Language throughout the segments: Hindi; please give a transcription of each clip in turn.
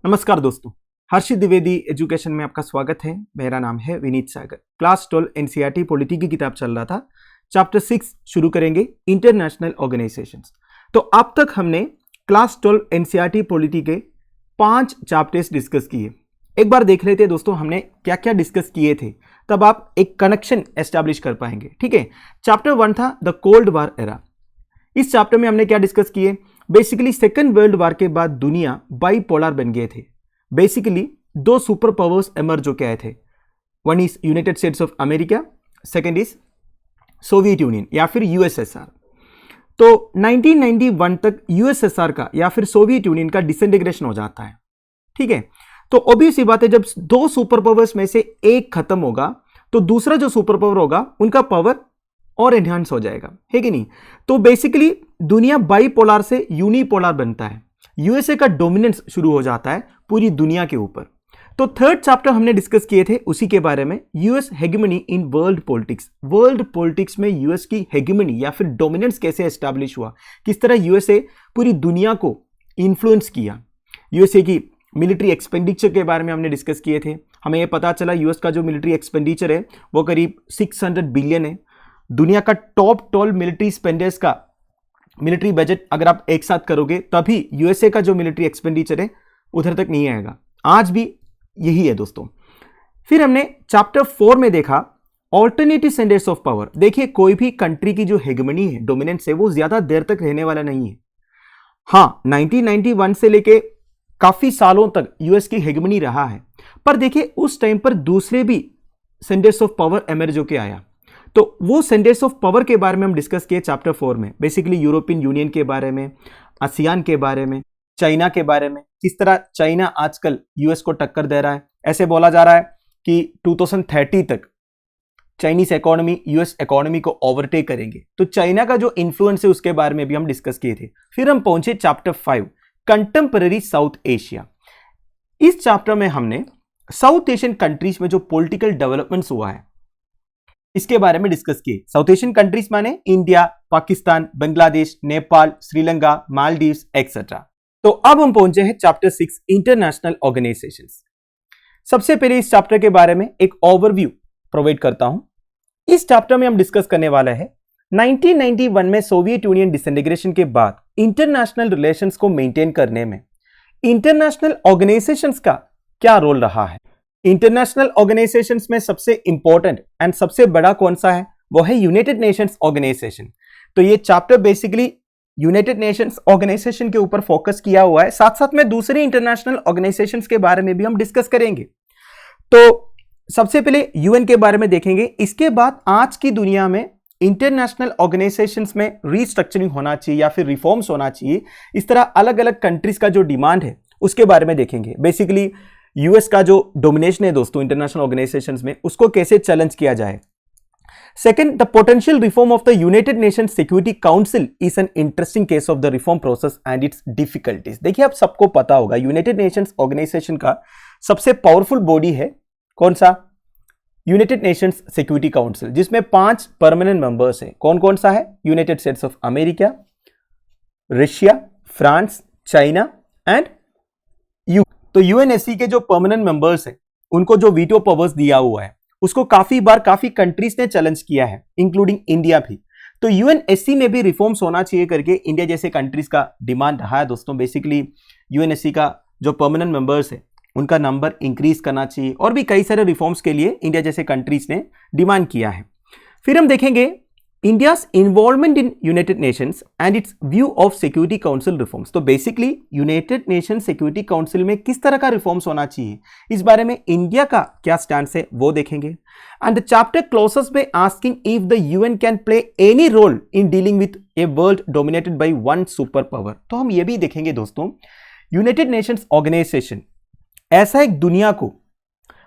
नमस्कार दोस्तों, हर्षित द्विवेदी एजुकेशन में आपका स्वागत है। मेरा नाम है विनीत सागर। क्लास 12 एनसीईआरटी पॉलिटी की किताब चल रहा था। चैप्टर 6 शुरू करेंगे, इंटरनेशनल ऑर्गेनाइजेशंस। तो अब तक हमने क्लास 12 एनसीईआरटी पॉलिटी के 5 चैप्टर्स डिस्कस किए। एक बार देख लेते हैं दोस्तों हमने क्या क्या डिस्कस किए थे, तब आप एक कनेक्शन एस्टैब्लिश कर पाएंगे। ठीक है, चैप्टर 1 था द कोल्ड वॉर एरा। इस चैप्टर में हमने क्या डिस्कस किए? बेसिकली सेकेंड वर्ल्ड वॉर के बाद दुनिया बाइपोलर बन गए थे। बेसिकली दो सुपर पावर्स एमर्ज होके आए थे। One is United states of America, second is Soviet union या फिर यूएसएसआर। तो 1991 तक यूएसएसआर का या फिर सोवियत यूनियन का डिसइंटीग्रेशन हो जाता है। ठीक है, तो ऑब्वियस सी बात है, जब दो सुपर पावर्स में से एक खत्म होगा तो दूसरा जो सुपर पावर होगा उनका पावर और एनहांस हो जाएगा, है कि नहीं? तो बेसिकली दुनिया बाइपोलर से यूनिपोलर बनता है। यूएसए का डोमिनेंस शुरू हो जाता है पूरी दुनिया के ऊपर। तो थर्ड चैप्टर हमने डिस्कस किए थे उसी के बारे में, US hegemony in world politics. World politics में यूएस की हेगेमनी या फिर डोमिनेंस कैसे एस्टैब्लिश हुआ, किस तरह यूएसए पूरी दुनिया को इन्फ्लुएंस किया। यूएसए की मिलिट्री एक्सपेंडिचर के बारे में हमने डिस्कस किए थे। हमें यह पता चला यूएस का जो मिलिट्री एक्सपेंडिचर है वो करीब 600 बिलियन है। दुनिया का टॉप 12 मिलिट्री स्पेंडर्स का मिलिट्री बजट अगर आप एक साथ करोगे तभी यूएसए का जो मिलिट्री एक्सपेंडिचर है उधर तक नहीं आएगा। आज भी यही है दोस्तों। फिर हमने चैप्टर 4 में देखा ऑल्टरनेटिव सेंटर्स ऑफ पावर। देखिए, कोई भी कंट्री की जो हेगेमनी है, डोमिनेंस है, वो ज्यादा देर तक रहने वाला नहीं है। हाँ, 1991 से लेके काफी सालों तक यूएस की हेगेमनी रहा है, पर देखिए उस टाइम पर दूसरे भी सेंटर्स ऑफ पावर एमर्ज होके आया। तो वो सेंटर्स ऑफ पावर के बारे में हम डिस्कस किए चैप्टर 4 में। बेसिकली यूरोपियन यूनियन के बारे में, आसियान के बारे में, चाइना के बारे में, किस तरह चाइना आजकल यूएस को टक्कर दे रहा है। ऐसे बोला जा रहा है कि 2030 तक चाइनीज इकोनॉमी यूएस इकोनॉमी को ओवरटेक करेंगे। तो चाइना का जो इन्फ्लुएंस है उसके बारे में भी हम डिस्कस किए थे। फिर हम पहुंचे चैप्टर 5 कंटेम्पररी साउथ एशिया। इस चैप्टर में हमने साउथ एशियन कंट्रीज में जो पॉलिटिकल डेवलपमेंट्स हुआ है इसके बारे में डिस्कस किए। साउथ एशियन कंट्रीज माने इंडिया, पाकिस्तान, बांग्लादेश, नेपाल, श्रीलंका, मालदीव्स एक्सेट्रा। तो अब हम पहुंचे हैं चैप्टर 6 इंटरनेशनल ऑर्गेनाइजेशंस। सबसे पहले इस चैप्टर के बारे में एक ओवरव्यू प्रोवाइड करता हूं। इस चैप्टर में हम डिस्कस करने वाला है 1991 में सोवियत यूनियन डिसइंटीग्रेशन के बाद इंटरनेशनल रिलेशंस को मेंटेन करने में इंटरनेशनल ऑर्गेनाइजेशंस का क्या रोल रहा है। इंटरनेशनल ऑर्गेनाइजेशंस में सबसे इंपॉर्टेंट एंड सबसे बड़ा कौन सा है? वो है यूनाइटेड नेशंस ऑर्गेनाइजेशन। तो ये chapter basically United Nations organisation के ऊपर फोकस किया हुआ है। साथ साथ में दूसरे इंटरनेशनल ऑर्गेनाइजेशंस के बारे में भी हम डिस्कस करेंगे। तो सबसे पहले यूएन के बारे में देखेंगे, इसके बाद आज की दुनिया में इंटरनेशनल ऑर्गेनाइजेशंस में रीस्ट्रक्चरिंग होना चाहिए या फिर रिफॉर्म्स होना चाहिए। इस तरह अलग अलग कंट्रीज का जो डिमांड है उसके बारे में देखेंगे। बेसिकली यूएस का जो डोमिनेशन है दोस्तों इंटरनेशनल ऑर्गेनाइजेशंस में, उसको कैसे चैलेंज किया जाए। Second, the potential reform of the United Nations security council is an interesting case of the reform process and it's difficulties. देखिए, आप सबको पता होगा यूनाइटेड नेशंस ऑर्गेनाइजेशन का सबसे पावरफुल बॉडी है कौन सा? यूनाइटेड नेशंस सिक्योरिटी काउंसिल, जिसमें 5 परमानेंट मेंबर्स हैं। कौन कौन सा है? United states of America, Russia, France, China and you. तो यूएनएससी के जो परमानेंट मेंबर्स हैं उनको जो वीटो पावर्स दिया हुआ है उसको काफी बार काफी कंट्रीज ने चैलेंज किया है, इंक्लूडिंग इंडिया भी। तो यूएनएससी में भी रिफॉर्म्स होना चाहिए करके इंडिया जैसे कंट्रीज का डिमांड रहा है दोस्तों। बेसिकली यूएनएससी का जो परमानेंट मेंबर्स है उनका नंबर इंक्रीज करना चाहिए और भी कई सारे रिफॉर्म्स के लिए इंडिया जैसे कंट्रीज ने डिमांड किया है। फिर हम देखेंगे India's involvement in United Nations and its view of security council reforms. तो basically United Nation security council में किस तरह का रिफॉर्म्स होना चाहिए, इस बारे में इंडिया का क्या स्टैंड है वो देखेंगे। And the chapter closes by asking if the UN can play any role in dealing with a world dominated by one super power. तो हम ये भी देखेंगे दोस्तों, यूनाइटेड नेशंस ऑर्गेनाइजेशन ऐसा एक दुनिया को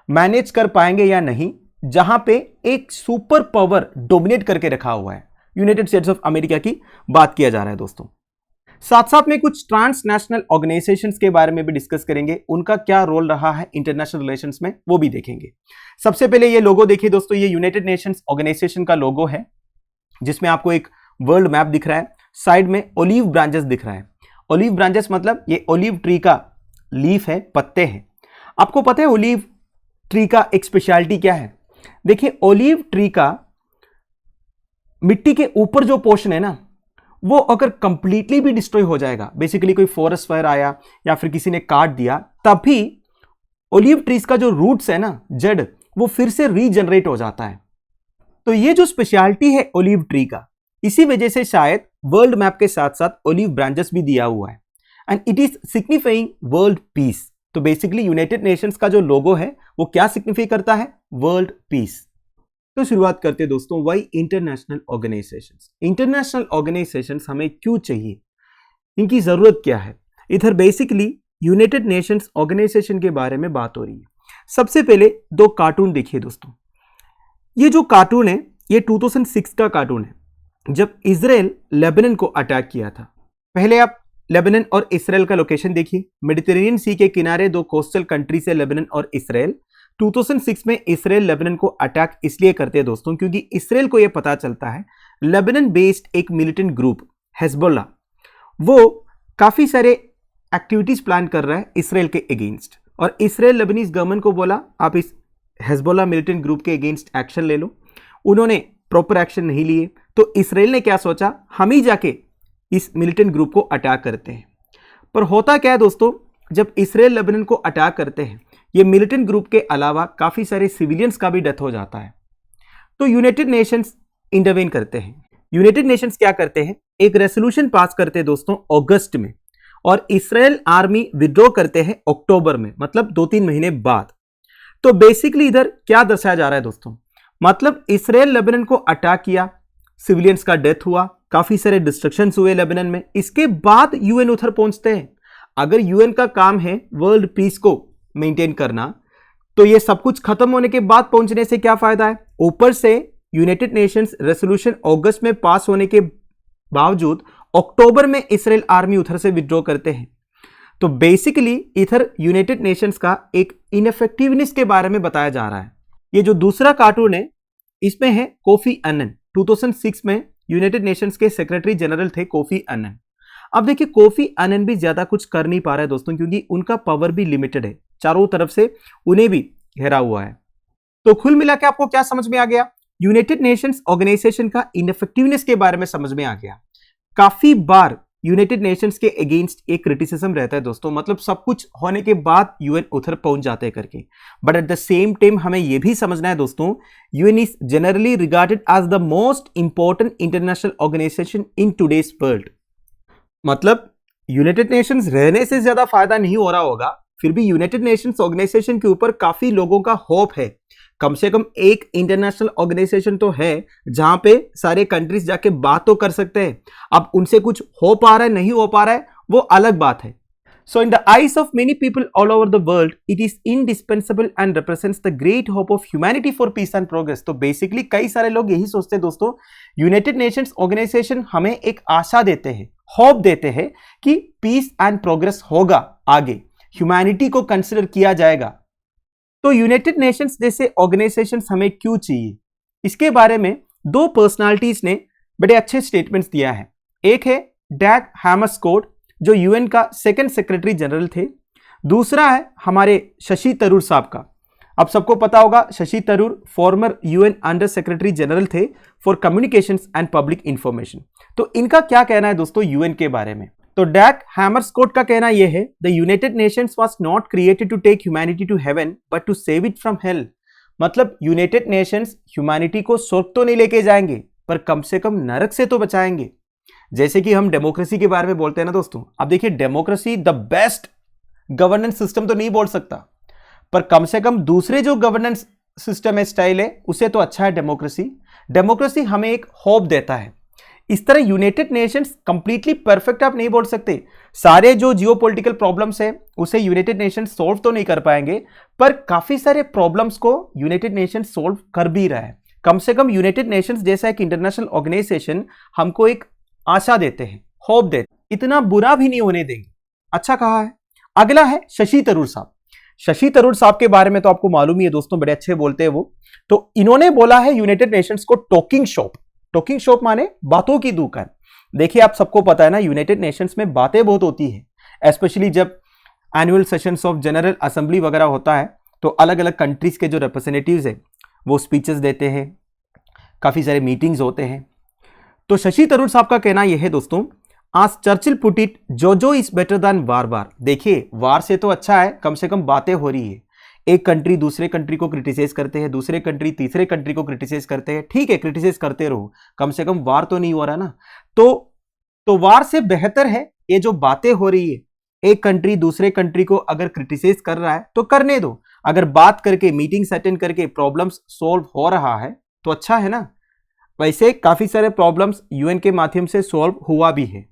मैनेज कर पाएंगे या नहीं जहां पे एक सुपर पावर डोमिनेट करके रखा हुआ है। यूनाइटेड स्टेट्स ऑफ अमेरिका की बात किया जा रहा है दोस्तों। साथ साथ में कुछ ट्रांसनेशनल ऑर्गेनाइजेशंस के बारे में भी डिस्कस करेंगे, उनका क्या रोल रहा है इंटरनेशनल रिलेशंस में वो भी देखेंगे। सबसे पहले ये लोगो देखिए दोस्तों, ये यूनाइटेड नेशंस ऑर्गेनाइजेशन का लोगो है जिसमें आपको एक वर्ल्ड मैप दिख रहा है, साइड में ओलिव ब्रांचेस दिख रहा है। ओलिव ब्रांचेस मतलब ये ओलिव ट्री का लीफ है, पत्ते हैं। आपको पता है ओलिव ट्री का एक स्पेशलिटी क्या है? देखिए, ओलिव ट्री का मिट्टी के ऊपर जो पोर्शन है ना, वो अगर कंप्लीटली भी डिस्ट्रॉय हो जाएगा, बेसिकली कोई फॉरेस्ट फायर आया या फिर किसी ने काट दिया, तब भी ओलिव ट्रीज का जो रूट्स है ना, जड़, वो फिर से रीजनरेट हो जाता है। तो ये जो स्पेशलिटी है ओलिव ट्री का, इसी वजह से शायद वर्ल्ड मैप के साथ साथ ओलिव ब्रांचेस भी दिया हुआ है, and it is signifying world peace. तो बेसिकली यूनाइटेड नेशंस का जो लोगो है वो क्या सिग्निफाई करता है? World peace. तो शुरुआत करते हैं दोस्तों, Y international organisations. International organisations हमें क्यों चाहिए, इनकी जरूरत क्या है? इधर बेसिकली यूनाइटेड नेशंस ऑर्गेनाइजेशन के बारे में बात हो रही है। सबसे पहले दो कार्टून देखिए दोस्तों। ये जो कार्टून है ये 2006 का कार्टून है, जब इजराइल लेबनान को अटैक किया था। पहले आप लेबनान और इसराइल का लोकेशन देखिए। मेडिटेरेनियन सी के किनारे दो कोस्टल कंट्रीज है लेबनान और इसराइल। 2006 में इसराइल लेबनान को अटैक इसलिए करते हैं दोस्तों क्योंकि इसराइल को यह पता चलता है लेबनान बेस्ड एक मिलिटेंट ग्रुप हेजबोल्ला, वो काफी सारे एक्टिविटीज प्लान कर रहा है इसराइल के अगेंस्ट, और इसराइल लेबनीज गवर्नमेंट को बोला आप इस हेजबोल्ला मिलिटेंट ग्रुप के अगेंस्ट एक्शन ले लो। उन्होंने प्रॉपर एक्शन नहीं लिए, तो इसराइल ने क्या सोचा, हम ही जाके इस मिलिटेंट ग्रुप को अटैक करते हैं। पर होता क्या है दोस्तों, जब इसराइल लेबनान को अटैक करते हैं, ये मिलिटेंट ग्रुप के अलावा काफी सारे सिविलियंस का भी डेथ हो जाता है। तो यूनाइटेड नेशंस इंटरवेन करते हैं। यूनाइटेड नेशंस क्या करते हैं, एक रेजोल्यूशन पास करते हैं दोस्तों अगस्त में, और इसराइल आर्मी विड्रॉ करते हैं अक्टूबर में, मतलब 2-3 महीने बाद। तो बेसिकली इधर क्या दर्शाया जा रहा है दोस्तों, मतलब इसराइल लेबनान को अटैक किया, सिविलियंस का डेथ हुआ, काफी सारे डिस्ट्रक्शंस हुए लेबनान में, इसके बाद यूएन उधर पहुंचते हैं। अगर यूएन का काम है वर्ल्ड पीस को मेंटेन करना, तो ये सब कुछ खत्म होने के बाद पहुंचने से क्या फायदा है? ऊपर से यूनाइटेड नेशंस रेजोल्यूशन अगस्त में पास होने के बावजूद अक्टूबर में इसराइल आर्मी उधर से विड्रॉ करते हैं। तो बेसिकली इधर यूनाइटेड नेशंस का एक इनफेक्टिवनेस के बारे में बताया जा रहा है। ये जो दूसरा कार्टून है इसमें है कोफी अन्नन। 2006 में यूनाइटेड नेशंस के सेक्रेटरी जनरल थे कोफी अन्नन। अब देखिए कोफी अन्नन भी ज्यादा कुछ कर नहीं पा रहा है दोस्तों, क्योंकि उनका पावर भी लिमिटेड है, चारों तरफ से उन्हें भी घेरा हुआ है। तो कुल मिला के आपको क्या समझ में आ गया? यूनाइटेड नेशंस ऑर्गेनाइजेशन का इनफेक्टिवनेस के बारे में समझ में आ गया। काफी बार यूनाइटेड नेशंस के अगेंस्ट एक क्रिटिसिज्म रहता है दोस्तों, मतलब सब कुछ होने के बाद यूएन उधर पहुंच जाते हैं करके। But at the same time हमें यह भी समझना है दोस्तों, UN is generally regarded as the most important international organisation in today's world. मतलब यूनाइटेड नेशंस रहने से ज्यादा फायदा नहीं हो रहा होगा, फिर भी यूनाइटेड नेशंस ऑर्गेनाइजेशन के ऊपर काफी लोगों का होप है। कम से कम एक इंटरनेशनल ऑर्गेनाइजेशन तो है जहां पे सारे कंट्रीज जाके बात तो कर सकते हैं। अब उनसे कुछ हो पा रहा है नहीं हो पा रहा है वो अलग बात है। So in the eyes of many people all over the world it is indispensable and represents the great hope of humanity for peace and progress. तो बेसिकली कई सारे लोग यही सोचते हैं दोस्तों, यूनाइटेड नेशंस ऑर्गेनाइजेशन हमें एक आशा देते हैं, होप देते हैं कि पीस एंड प्रोग्रेस होगा, आगे ह्यूमैनिटी को कंसिडर किया जाएगा। तो यूनाइटेड नेशंस जैसे ऑर्गेनाइजेशंस हमें क्यों चाहिए, इसके बारे में दो पर्सनालिटीज ने बड़े अच्छे स्टेटमेंट्स दिया है। एक है डैग हैमरस्कोट जो यूएन का सेकंड सेक्रेटरी जनरल थे। दूसरा है हमारे शशि थरूर साहब का। अब सबको पता होगा Shashi Tharoor former UN under secretary general थे for communications and public information. तो इनका क्या कहना है दोस्तों यूएन के बारे में? तो डैग हैमरस्कोट का कहना यह है, the United Nations was not created to take humanity to heaven but to save it from hell. मतलब यूनाइटेड नेशंस ह्यूमैनिटी को स्वर्ग तो नहीं लेके जाएंगे, पर कम से कम नरक से तो बचाएंगे। जैसे कि हम डेमोक्रेसी के बारे में बोलते हैं ना दोस्तों, अब देखिए democracy the best governance system तो नहीं बोल सकता, पर कम से कम दूसरे जो गवर्नेंस सिस्टम है, स्टाइल है, उसे तो अच्छा है डेमोक्रेसी। डेमोक्रेसी हमें एक होप देता है। इस तरह यूनाइटेड नेशंस कंप्लीटली परफेक्ट आप नहीं बोल सकते, सारे जो जियोपॉलिटिकल प्रॉब्लम्स है उसे यूनाइटेड नेशंस सॉल्व तो नहीं कर पाएंगे, पर काफी सारे प्रॉब्लम्स को यूनाइटेड नेशंस सॉल्व कर भी रहा है। कम से कम यूनाइटेड नेशंस जैसा एक इंटरनेशनल ऑर्गेनाइजेशन हमको एक आशा देते हैं, होप देते हैं, इतना बुरा भी नहीं होने देंगे। अच्छा कहा है। अगला है शशि थरूर साहब। शशि थरूर साहब के बारे में तो आपको मालूम ही है दोस्तों, बड़े अच्छे बोलते हैं वो। तो इन्होंने बोला है यूनाइटेड नेशंस को टॉकिंग शॉप। टॉकिंग शॉप माने बातों की दुकान। देखिए आप सबको पता है ना, यूनाइटेड नेशंस में बातें बहुत होती है, स्पेशली जब annual sessions of general assembly वगैरह होता है, तो अलग अलग कंट्रीज के जो रिप्रेजेंटेटिव्स हैं वो स्पीचेस देते हैं, काफ़ी सारे मीटिंग्स होते हैं। तो शशि थरूर साहब का कहना यह है दोस्तों, आज चर्चिल पुट इट, जो इज बेटर देन वार। देखिए, वार से तो अच्छा है कम से कम बातें हो रही है, एक कंट्री दूसरे कंट्री को क्रिटिसाइज करते हैं, दूसरे कंट्री तीसरे कंट्री को क्रिटिसाइज करते हैं, ठीक है क्रिटिसाइज करते रहो, कम से कम वार तो नहीं हो रहा ना। तो वार से बेहतर है ये जो बातें हो रही है, एक कंट्री दूसरे कंट्री को अगर क्रिटिसाइज कर रहा है तो करने दो, अगर बात करके मीटिंग्स अटेंड करके प्रॉब्लम्स सॉल्व हो रहा है तो अच्छा है ना। वैसे काफी सारे प्रॉब्लम्स यूएन के माध्यम से सॉल्व हुआ भी है।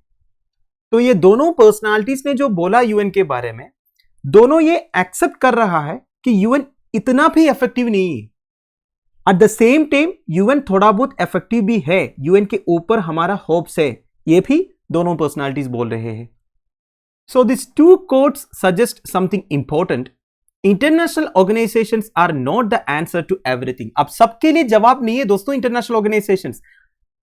तो ये दोनों पर्सनालिटीज ने जो बोला यूएन के बारे में, दोनों ये एक्सेप्ट कर रहा है कि यूएन इतना भी इफेक्टिव नहीं है। Eight the same time UN थोड़ा बहुत इफेक्टिव भी है, यूएन के ऊपर हमारा होप्स है, ये भी दोनों पर्सनालिटीज बोल रहे हैं। So this two quotes suggest something important, international organisations are not the answer to everything. अब सबके लिए जवाब नहीं है दोस्तों international organisations,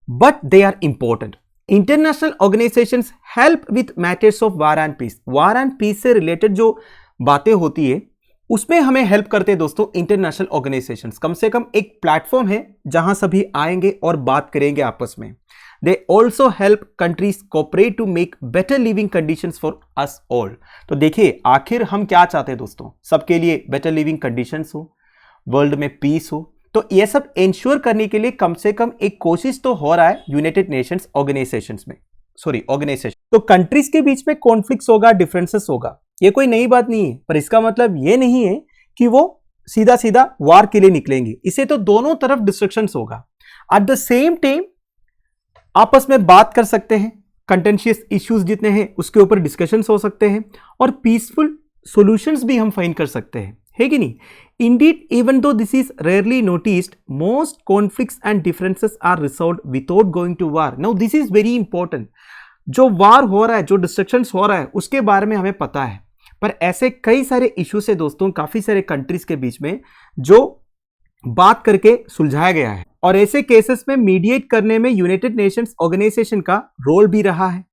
but they are important. International organisations help with matters of war and peace. War and peace से रिलेटेड जो बातें होती है उसमें हमें हेल्प करते हैं दोस्तों इंटरनेशनल ऑर्गेनाइजेशंस। कम से कम एक प्लेटफॉर्म है जहां सभी आएंगे और बात करेंगे आपस में। They also help countries cooperate to make better living conditions for us all. तो देखिए आखिर हम क्या चाहते हैं दोस्तों, सबके लिए बेटर लिविंग कंडीशंस हो, वर्ल्ड में पीस हो। तो ये सब इंश्योर करने के लिए कम से कम एक कोशिश तो हो रहा है यूनाइटेड नेशंस ऑर्गेनाइजेशंस में, ऑर्गेनाइजेशन। तो कंट्रीज के बीच में कॉन्फ्लिक्ट्स होगा, डिफरेंसेस होगा, ये कोई नई बात नहीं है, पर इसका मतलब ये नहीं है कि वो सीधा सीधा वार के लिए निकलेंगे। इसे तो दोनों तरफ डिस्ट्रक्शंस होगा। एट द सेम टाइम आपस में बात कर सकते हैं, कंटेंशियस इश्यूज जितने हैं उसके ऊपर डिस्कशंस हो सकते हैं और पीसफुल सॉल्यूशंस भी हम फाइंड कर सकते हैं, है कि नहीं। Indeed, even though this is rarely noticed, most conflicts and differences are resolved without going to war. Now, this is very important. जो वार हो रहा है, जो डिस्ट्रक्शंस हो रहा है, उसके बारे में हमें पता है, पर ऐसे कई सारे इश्यूज है दोस्तों काफी सारे कंट्रीज के बीच में जो बात करके सुलझाया गया है, और ऐसे केसेस में मीडिएट करने में यूनाइटेड नेशंस ऑर्गेनाइजेशन का रोल भी रहा है,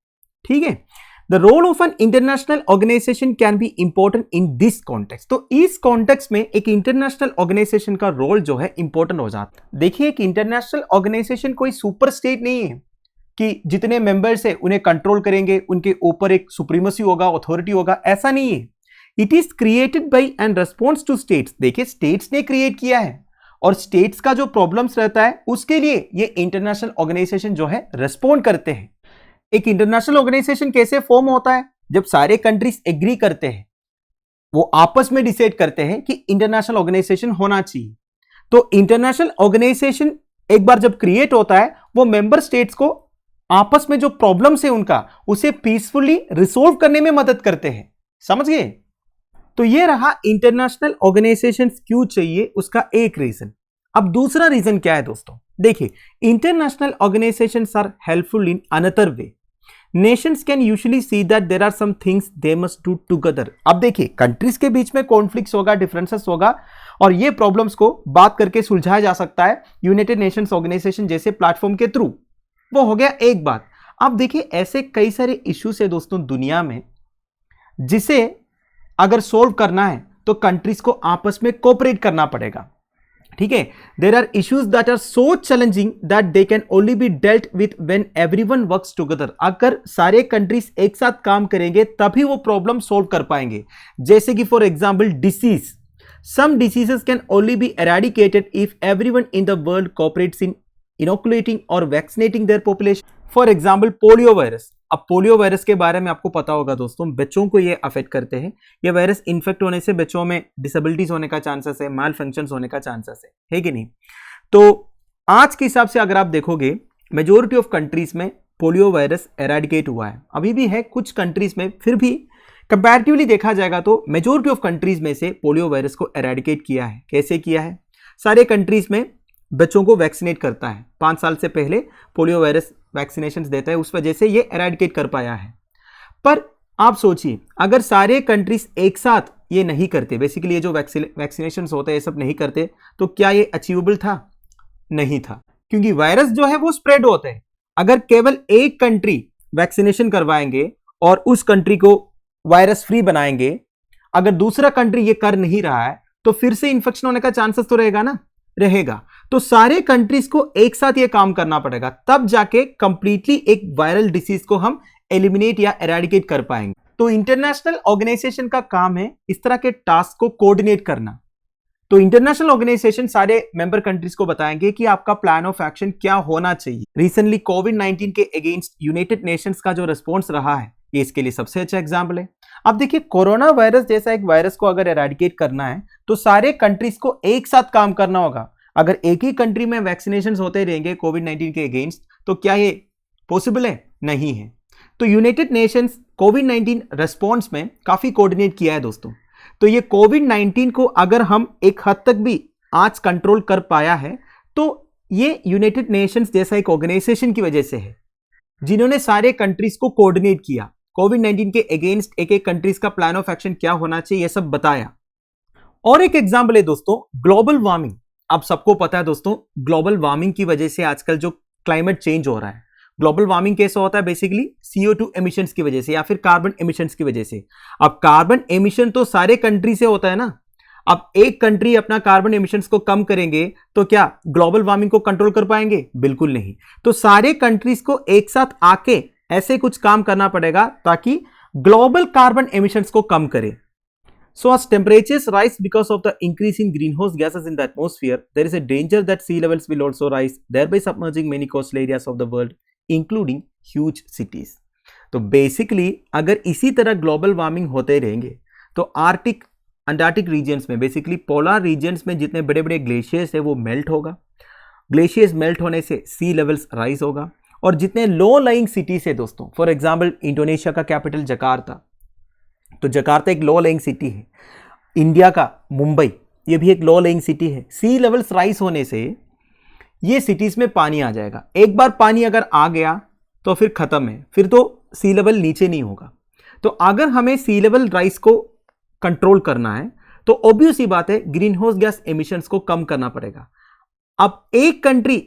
ठीक है। The role of an international organization can be important in this context. तो इस कॉन्टेक्स्ट में एक इंटरनेशनल ऑर्गेनाइजेशन का रोल जो है इंपॉर्टेंट हो जाता है। देखिए एक इंटरनेशनल ऑर्गेनाइजेशन कोई सुपर स्टेट नहीं है कि जितने मेंबर्स है उन्हें कंट्रोल करेंगे, उनके ऊपर एक सुप्रीमेसी होगा, अथॉरिटी होगा, ऐसा नहीं है। It is created by and response to states. देखिए स्टेट्स ने क्रिएट किया है और स्टेट्स का जो प्रॉब्लम्स रहता है उसके लिए ये इंटरनेशनल ऑर्गेनाइजेशन जो है रेस्पॉन्ड करते हैं। एक इंटरनेशनल ऑर्गेनाइजेशन कैसे फॉर्म होता है, जब सारे कंट्रीज एग्री करते हैं, वो आपस में डिसाइड करते हैं कि इंटरनेशनल ऑर्गेनाइजेशन होना चाहिए। तो इंटरनेशनल ऑर्गेनाइजेशन एक बार जब क्रिएट होता है, वो मेंबर स्टेट्स को आपस में जो प्रॉब्लम्स है उनका, उसे पीसफुली रिसोल्व करने में मदद करते हैं। समझ गए। तो ये रहा इंटरनेशनल ऑर्गेनाइजेशन क्यों चाहिए, उसका एक रीजन। अब दूसरा रीजन क्या है दोस्तों, देखिए international organisations are helpful in another way. Nations can usually see that there are some things they must do together. अब देखिए कंट्रीज के बीच में कॉन्फ्लिक्ट्स होगा, डिफरेंसेस होगा, और ये प्रॉब्लम्स को बात करके सुलझाया जा सकता है यूनाइटेड नेशंस ऑर्गेनाइजेशन जैसे प्लेटफॉर्म के थ्रू। वो हो गया एक बात। अब देखिए ऐसे कई सारे इश्यूज है दोस्तों दुनिया में, जिसे अगर सोल्व करना है तो कंट्रीज को आपस में कोऑपरेट करना पड़ेगा, ठीक है। There are issues that are so challenging that they can only be dealt with when everyone works together. अगर सारे कंट्रीज एक साथ काम करेंगे तभी वो प्रॉब्लम सोल्व कर पाएंगे। जैसे कि for example disease, some diseases can only be eradicated if everyone in the world cooperates in inoculating और vaccinating their population. For example polio virus. अब पोलियो वायरस के बारे में आपको पता होगा दोस्तों, बच्चों को ये अफेक्ट करते हैं। ये वायरस इन्फेक्ट होने से बच्चों में डिसेबिलिटीज होने का चांसेस है, माल फंक्शंस होने का चांसेस है कि नहीं। तो आज के हिसाब से अगर आप देखोगे मेजोरिटी ऑफ कंट्रीज में पोलियो वायरस एराडिकेट हुआ है, अभी भी है कुछ कंट्रीज में, फिर भी कंपैरेटिवली देखा जाएगा तो मेजोरिटी ऑफ कंट्रीज में से पोलियो वायरस को एराडिकेट किया है। कैसे किया है, सारे कंट्रीज में बच्चों को वैक्सीनेट करता है, 5 साल से पहले पोलियो वायरस वैक्सीनेशन देता है, उस वजह से ये एराडिकेट कर पाया है। पर आप सोचिए अगर सारे कंट्रीज एक साथ ये नहीं करते, बेसिकली ये जो वैक्सीनेशन होते हैं ये सब नहीं करते, तो क्या ये अचीवेबल था? नहीं था, क्योंकि वायरस जो है वो स्प्रेड होते हैं। अगर केवल एक कंट्री वैक्सीनेशन करवाएंगे और उस कंट्री को वायरस फ्री बनाएंगे अगर दूसरा कंट्री ये कर नहीं रहा है तो फिर से इंफेक्शन होने का चांसेस तो रहेगा ना, रहेगा। तो सारे कंट्रीज को एक साथ ये काम करना पड़ेगा, तब जाके कंप्लीटली एक वायरल डिसीज को हम एलिमिनेट या एराडिकेट कर पाएंगे। तो इंटरनेशनल ऑर्गेनाइजेशन का काम है इस तरह के टास्क को कोऑर्डिनेट करना। तो इंटरनेशनल ऑर्गेनाइजेशन सारे मेंबर कंट्रीज को बताएंगे कि आपका प्लान ऑफ एक्शन क्या होना चाहिए। रिसेंटली कोविड-19 के अगेंस्ट यूनाइटेड नेशंस का जो रिस्पॉन्स रहा है, ये इसके लिए सबसे अच्छा एग्जाम्पल है। अब देखिए, कोरोना वायरस जैसा एक वायरस को अगर एराडिकेट करना है तो सारे कंट्रीज को एक साथ काम करना होगा। अगर एक ही कंट्री में वैक्सीनेशन होते रहेंगे कोविड-19 के अगेंस्ट, तो क्या ये पॉसिबल है? नहीं है। तो यूनाइटेड नेशंस कोविड-19 रिस्पॉन्स में काफी कोऑर्डिनेट किया है दोस्तों। तो ये कोविड-19 को अगर हम एक हद तक भी आज कंट्रोल कर पाया है तो ये यूनाइटेड नेशंस जैसा एक ऑर्गेनाइजेशन की वजह से है, जिन्होंने सारे कंट्रीज को कोऑर्डिनेट किया, कोविड-19 के अगेंस्ट एक एक कंट्रीज का प्लान ऑफ एक्शन क्या होना चाहिए, ये सब बताया। और एक एग्जाम्पल है दोस्तों, ग्लोबल वार्मिंग। अब सबको पता है दोस्तों, ग्लोबल वार्मिंग की वजह से आजकल जो क्लाइमेट चेंज हो रहा है, ग्लोबल वार्मिंग कैसे होता है? बेसिकली CO2 एमिशंस की वजह से या फिर कार्बन एमिशंस की वजह से। अब कार्बन एमिशन तो सारे कंट्री से होता है ना। अब एक कंट्री अपना कार्बन एमिशंस को कम करेंगे तो क्या ग्लोबल वार्मिंग को कंट्रोल कर पाएंगे? बिल्कुल नहीं। तो सारे कंट्रीज को एक साथ आके ऐसे कुछ काम करना पड़ेगा ताकि ग्लोबल कार्बन एमिशंस को कम करे। So as temperatures rise because of the increase in greenhouse gases in the atmosphere, there is a danger that sea levels will also rise, thereby submerging many coastal areas of the world, including huge cities. तो बेसिकली अगर इसी तरह ग्लोबल वार्मिंग होते रहेंगे तो आर्टिक अंटार्कटिक रीजन्स में, बेसिकली पोलर रीजन्स में जितने बड़े बड़े ग्लेशियर्स है वो मेल्ट होगा। ग्लेशियर्स मेल्ट होने से सी लेवल्स राइज होगा और जितने लो लाइंग सिटीज है दोस्तों, फॉर एग्जाम्पल इंडोनेशिया का कैपिटल जकार्ता, तो जकार्ता एक लो लेइंग सिटी है। इंडिया का मुंबई, ये भी एक लो लेइंग सिटी है। सी लेवल्स राइज होने से ये सिटीज में पानी आ जाएगा। एक बार पानी अगर आ गया तो फिर खत्म है, फिर तो सी लेवल नीचे नहीं होगा। तो अगर हमें सी लेवल राइज को कंट्रोल करना है तो ऑब्वियस ही बात है ग्रीन हाउस गैस एमिशंस को कम करना पड़ेगा। अब एक कंट्री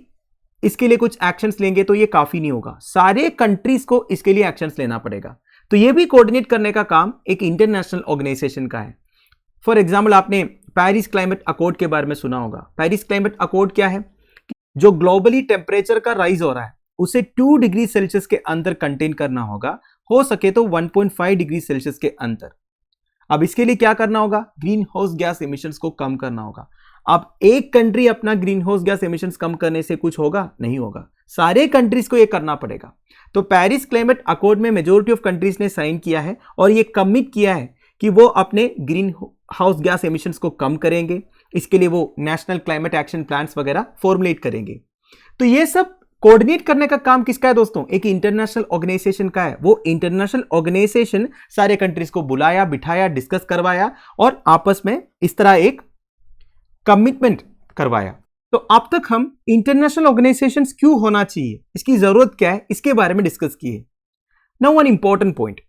इसके लिए कुछ एक्शंस लेंगे तो ये काफी नहीं होगा, सारे कंट्रीज को इसके लिए एक्शंस लेना पड़ेगा। तो ये भी कोऑर्डिनेट करने का काम एक इंटरनेशनल ऑर्गेनाइजेशन का है। फॉर एग्जाम्पल, आपने पेरिस क्लाइमेट अकॉर्ड के बारे में सुना होगा। पेरिस क्लाइमेट अकॉर्ड क्या है? जो ग्लोबली टेम्परेचर का राइज हो रहा है उसे 2 डिग्री सेल्सियस के अंदर कंटेन करना होगा, हो सके तो 1.5 डिग्री सेल्सियस के अंदर। अब इसके लिए क्या करना होगा? ग्रीन हाउस गैस एमिशंस को कम करना होगा। अब एक कंट्री अपना ग्रीन हाउस गैस एमिशंस कम करने से कुछ होगा? नहीं होगा, सारे कंट्रीज को ये करना पड़ेगा। तो पेरिस क्लाइमेट अकॉर्ड में मेजॉरिटी ऑफ कंट्रीज ने साइन किया है और ये कमिट किया है कि वो अपने ग्रीन हाउस गैस एमिशंस को कम करेंगे। इसके लिए वो नेशनल क्लाइमेट एक्शन प्लान्स वगैरह फॉर्मुलेट करेंगे। तो ये सब कोऑर्डिनेट करने का काम किसका है दोस्तों? एक इंटरनेशनल ऑर्गेनाइजेशन का है। वो इंटरनेशनल ऑर्गेनाइजेशन सारे कंट्रीज को बुलाया, बिठाया, डिस्कस करवाया और आपस में इस तरह एक कमिटमेंट करवाया। तो अब तक हम इंटरनेशनल ऑर्गेनाइजेशंस क्यों होना चाहिए, इसकी जरूरत क्या है, इसके बारे में डिस्कस किए। Now one important point,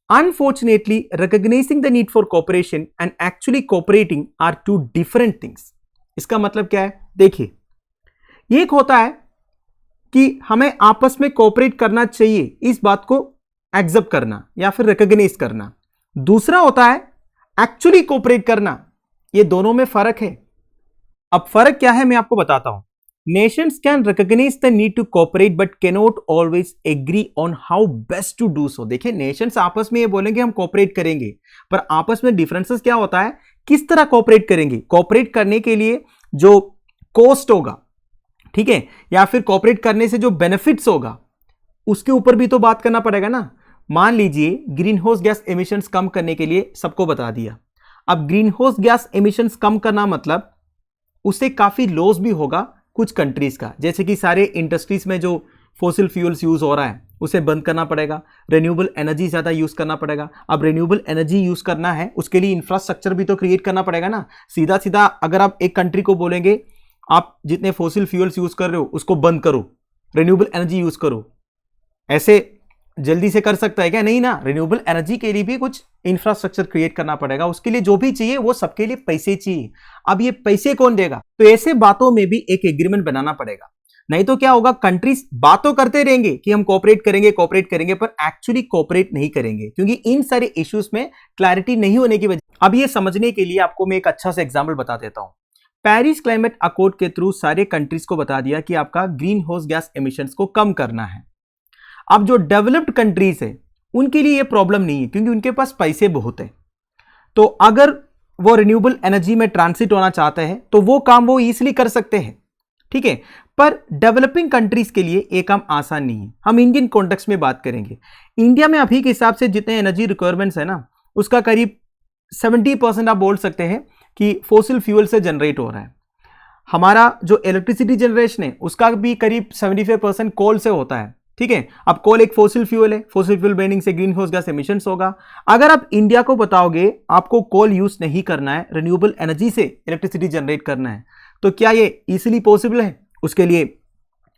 unfortunately recognising the need for cooperation and actually cooperating are two different things. इसका मतलब क्या है? देखिए, एक होता है कि हमें आपस में कोऑपरेट करना चाहिए, इस बात को एक्सेप्ट करना या फिर रिकॉग्नाइज करना। दूसरा होता है एक्चुअली कोऑपरेट करना। ये दोनों में फर्क है। अब फर्क क्या है मैं आपको बताता हूं। Nations can recognise the need to cooperate but cannot always agree on how best to do so. देखिए, नेशंस आपस में ये बोलेंगे हम कोऑपरेट करेंगे, पर आपस में डिफरेंसेस क्या होता है, किस तरह कोऑपरेट करेंगे। कोऑपरेट करने के लिए जो कॉस्ट होगा, ठीक है, या फिर कोऑपरेट करने से जो बेनिफिट्स होगा, उसके ऊपर भी तो बात करना पड़ेगा ना। मान लीजिए ग्रीन हाउस गैस एमिशंस कम करने के लिए सबको बता दिया। अब ग्रीन हाउस गैस एमिशंस कम करना मतलब उससे काफी लॉस भी होगा कुछ कंट्रीज का, जैसे कि सारे इंडस्ट्रीज में जो फॉसिल फ्यूल्स यूज हो रहा है उसे बंद करना पड़ेगा, रिन्यूएबल एनर्जी ज्यादा यूज करना पड़ेगा। अब रिन्यूएबल एनर्जी यूज करना है उसके लिए इंफ्रास्ट्रक्चर भी तो क्रिएट करना पड़ेगा ना। सीधा सीधा अगर आप एक कंट्री को बोलेंगे आप जितने फॉसिल फ्यूल्स यूज कर रहे हो उसको बंद करो, रिन्यूएबल एनर्जी यूज करो, ऐसे जल्दी से कर सकता है क्या? नहीं ना। रिन्यूएबल एनर्जी के लिए भी कुछ इंफ्रास्ट्रक्चर क्रिएट करना पड़ेगा, उसके लिए जो भी चाहिए वो सबके लिए पैसे चाहिए। अब ये पैसे कौन देगा? तो ऐसे बातों में भी एक एग्रीमेंट बनाना पड़ेगा। नहीं तो क्या होगा, कंट्रीज बातों करते रहेंगे कि हम कोऑपरेट करेंगे, पर एक्चुअली कोऑपरेट नहीं करेंगे, क्योंकि इन सारे इश्यूज में क्लैरिटी नहीं होने की वजह। अब ये समझने के लिए आपको मैं एक अच्छा सा एग्जाम्पल बता देता हूं। पेरिस क्लाइमेट अकॉर्ड के थ्रू सारे कंट्रीज को बता दिया कि आपका ग्रीन हाउस गैस एमिशंस को कम करना है। अब जो डेवलप्ड कंट्रीज है उनके लिए ये प्रॉब्लम नहीं है, क्योंकि उनके पास पैसे बहुत है। तो अगर वो रिन्यूएबल एनर्जी में ट्रांसिट होना चाहते हैं तो वो काम वो इजीली कर सकते हैं, ठीक है। पर डेवलपिंग कंट्रीज के लिए ये काम आसान नहीं है। हम इंडियन कॉन्टेक्स्ट में बात करेंगे। इंडिया में अभी के हिसाब से जितने एनर्जी रिक्वायरमेंट्स है ना, उसका करीब 70% आप बोल सकते हैं कि फॉसिल फ्यूल से जनरेट हो रहा है। हमारा जो इलेक्ट्रिसिटी जनरेशन है उसका भी करीब 75% कोल से होता है, ठीक है। अब कोल एक फॉसिल फ्यूल है, फॉसिल फ्यूल बर्निंग से ग्रीन हाउस गैस एमिशंस होगा। अगर आप इंडिया को बताओगे आपको कोल यूज नहीं करना है, रिन्यूएबल एनर्जी से इलेक्ट्रिसिटी जनरेट करना है, तो क्या ये इजीली पॉसिबल है? उसके लिए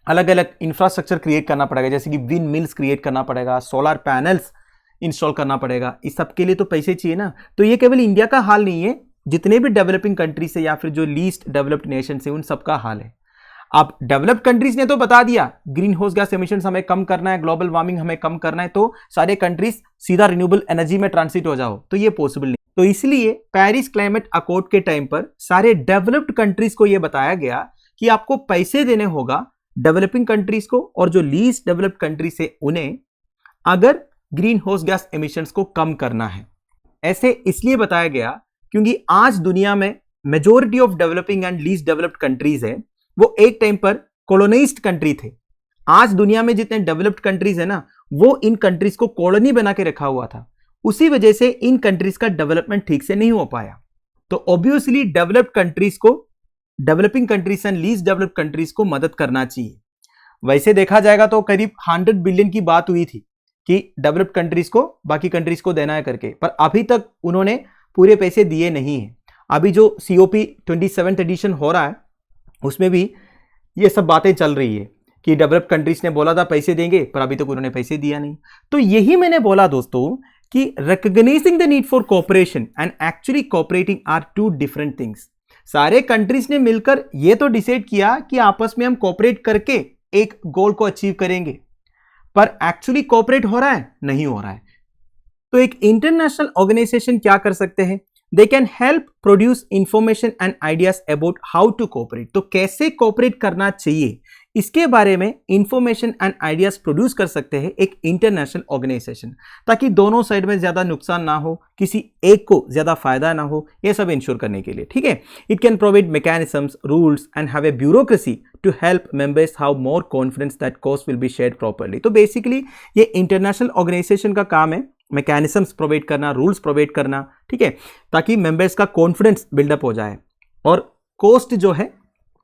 अलग अलग इंफ्रास्ट्रक्चर क्रिएट करना पड़ेगा, जैसे कि विंड मिल्स क्रिएट करना पड़ेगा, सोलर पैनल्स इंस्टॉल करना पड़ेगा। इस सब के लिए तो पैसे चाहिए ना। तो ये केवल इंडिया का हाल नहीं है, जितने भी डेवलपिंग कंट्रीज है या फिर जो लीस्ट डेवलप्ड नेशन है उन सबका हाल है। अब डेवलप्ड कंट्रीज ने तो बता दिया ग्रीन हाउस गैस एमिशंस हमें कम करना है, ग्लोबल वार्मिंग हमें कम करना है, तो सारे कंट्रीज सीधा रिन्यूएबल एनर्जी में ट्रांसिट हो जाओ, तो ये पॉसिबल नहीं। तो इसलिए पेरिस क्लाइमेट अकॉर्ड के टाइम पर सारे डेवलप्ड कंट्रीज को यह बताया गया कि आपको पैसे देने होगा डेवलपिंग कंट्रीज को, और जो लीस्ट डेवलप्ड कंट्रीज है उन्हें, अगर ग्रीन हाउस गैस एमिशंस को कम करना है। ऐसे इसलिए बताया गया क्योंकि आज दुनिया में majority of developing and least developed countries है वो एक टाइम पर कॉलोनाइज्ड कंट्री थे। आज दुनिया में जितने डेवलप्ड कंट्रीज है ना, वो इन कंट्रीज को कॉलोनी बना के रखा हुआ था। उसी वजह से इन कंट्रीज का डेवलपमेंट ठीक से नहीं हो पाया। तो ऑब्वियसली डेवलप्ड कंट्रीज को, developing countries and least developed countries को मदद करना चाहिए। वैसे देखा जाएगा तो करीब 100 बिलियन की बात हुई थी कि डेवलप्ड कंट्रीज को बाकी कंट्रीज को देना है करके, पर अभी तक उन्होंने पूरे पैसे दिए नहीं है। अभी जो COP 27 एडिशन हो रहा है उसमें भी ये सब बातें चल रही है कि डेवलप्ड कंट्रीज ने बोला था पैसे देंगे, पर अभी तक उन्होंने पैसे दिया नहीं। तो यही मैंने बोला दोस्तों कि recognising the need for cooperation and actually cooperating are two different things. सारे कंट्रीज ने मिलकर ये तो डिसाइड किया कि आपस में हम कोऑपरेट करके एक गोल को अचीव करेंगे, पर एक्चुअली कोऑपरेट हो रहा है? नहीं हो रहा है। तो एक इंटरनेशनल ऑर्गेनाइजेशन क्या कर सकते हैं? They can help produce information and ideas about how to cooperate. तो कैसे कोऑपरेट करना चाहिए इसके बारे में इंफॉर्मेशन एंड आइडियाज प्रोड्यूस कर सकते हैं एक इंटरनेशनल ऑर्गेनाइजेशन, ताकि दोनों साइड में ज्यादा नुकसान ना हो, किसी एक को ज्यादा फायदा ना हो, ये सब इंश्योर करने के लिए, ठीक है। It can provide mechanisms, rules and have a bureaucracy to help members have more confidence that cost will be shared properly. तो बेसिकली ये इंटरनेशनल ऑर्गेनाइजेशन का काम है मैकेनिज्म्स प्रोवाइड करना, रूल्स प्रोवाइड करना, ठीक है, ताकि मेंबर्स का कॉन्फिडेंस बिल्डअप हो जाए और कॉस्ट जो है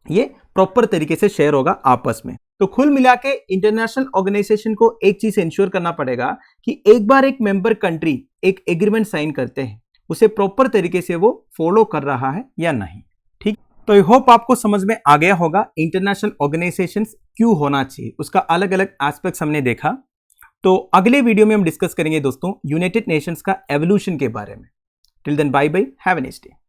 ये प्रॉपर तरीके से शेयर होगा आपस में। तो कुल मिला के इंटरनेशनल ऑर्गेनाइजेशन को एक चीज इंश्योर करना पड़ेगा कि एक बार एक मेंबर कंट्री एक एग्रीमेंट साइन करते हैं, उसे प्रॉपर तरीके से वो फॉलो कर रहा है या नहीं, ठीक। तो आई होप आपको समझ में आ गया होगा इंटरनेशनल ऑर्गेनाइजेशन क्यों होना चाहिए, उसका अलग अलग एस्पेक्ट्स हमने देखा। तो अगले वीडियो में हम डिस्कस करेंगे दोस्तों यूनाइटेड नेशंस का एवोल्यूशन के बारे में। Till then bye bye, have a nice day.